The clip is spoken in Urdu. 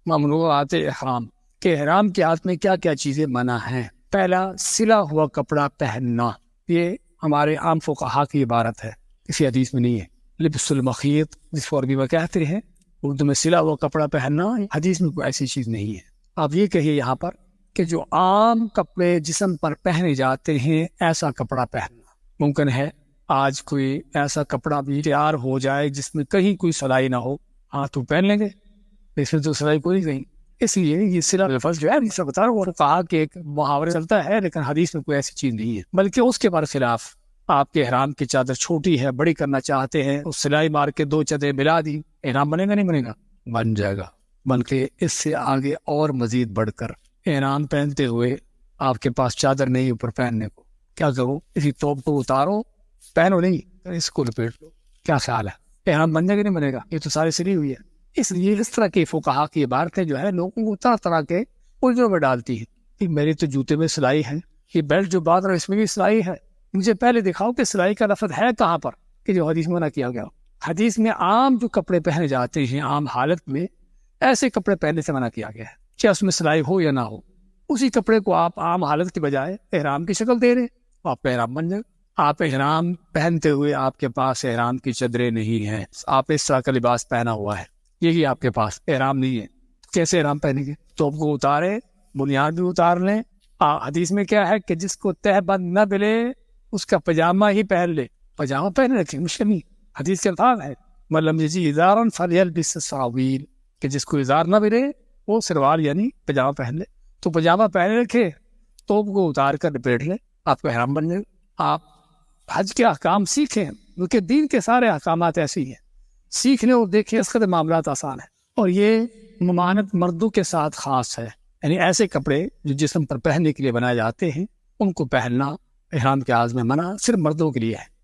ممنوعات احرام کہ احرام کے ہاتھ میں کیا کیا چیزیں منع ہیں۔ پہلا، سلا ہوا کپڑا پہننا، یہ ہمارے عام فقہا کی عبارت ہے، کسی حدیث میں نہیں ہے۔ لبس المخیط جس کو عربی میں کہتے ہیں، اردو میں سلا ہوا کپڑا پہننا، حدیث میں کوئی ایسی چیز نہیں ہے۔ آپ یہ کہیے یہاں پر کہ جو عام کپڑے جسم پر پہنے جاتے ہیں ایسا کپڑا پہننا ممکن ہے۔ آج کوئی ایسا کپڑا بھی تیار ہو جائے جس میں کہیں کوئی سلائی نہ ہو، ہاں تو پہن لیں گے، اس میں تو سلائی کوئی نہیں۔ اس لیے یہ سلا لفظ جو ہے سے بتا رہا ہوں، اور کہا کہ ایک محاورہ چلتا ہے لیکن حدیث میں کوئی ایسی چیز نہیں ہے، بلکہ اس کے برخلاف آپ کے احرام کی چادر چھوٹی ہے، بڑی کرنا چاہتے ہیں، اس سلائی مار کے 2 چادریں ملا دی، احرام بنے گا نہیں بنے گا؟ بن جائے گا۔ بلکہ اس سے آگے اور مزید بڑھ کر احرام پہنتے ہوئے آپ کے پاس چادر نہیں اوپر پہننے کو، کیا کرو؟ اسی توپ کو اتارو، پہنو نہیں، اس کو لپیٹ لو، کیا خیال ہے؟ احرام بن جائے گا نہیں بنے گا؟ یہ تو ساری سلی ہوئی ہے۔ اس لیے اس طرح کی فقہا کی عبارتیں جو ہے لوگوں کو طرح طرح کے الجھنوں میں ڈالتی ہیں کہ میری تو جوتے میں سلائی ہے، یہ بیلٹ جو باندھ رہا ہے اس میں بھی سلائی ہے، مجھے پہلے دکھاؤ کہ سلائی کا لفظ ہے کہاں پر کہ جو حدیث میں منع کیا گیا۔ حدیث میں عام جو کپڑے پہنے جاتے ہیں عام حالت میں، ایسے کپڑے پہننے سے منع کیا گیا ہے، چاہے اس میں سلائی ہو یا نہ ہو۔ اسی کپڑے کو آپ عام حالت کے بجائے احرام کی شکل دے رہے ہیں، آپ کا احرام بن جائے گا۔ آپ احرام پہنتے ہوئے آپ کے پاس احرام کی چادریں نہیں ہیں، آپ اس طرح کا لباس پہنا ہوا ہے، یہی آپ کے پاس احرام نہیں ہے، کیسے احرام پہنیں گے؟ توپ کو اتارے، بنیاد بھی اتار لیں۔ حدیث میں کیا ہے کہ جس کو تہ بند نہ ملے اس کا پجامہ ہی پہن لے، پجامہ پہن رکھے، مشکل نہیں۔ حدیث کے الفاظ ہے ملم یجد ازارا فلیلبس سراویل، کہ جس کو ازار نہ ملے وہ سروال یعنی پجامہ پہن لے، تو پجامہ پہن رکھے، توپ کو اتار کر لپیٹ لے، آپ کا احرام بن جائے گا۔ آپ حج کے احکام سیکھیں، کیونکہ دین کے سارے احکامات ایسے ہی ہیں، سیکھ لیں اور دیکھیں، اس کے معاملات آسان ہیں۔ اور یہ ممانعت مردوں کے ساتھ خاص ہے، یعنی ایسے کپڑے جو جسم پر پہننے کے لیے بنائے جاتے ہیں ان کو پہننا احرام کے آغاز میں منع صرف مردوں کے لیے ہے۔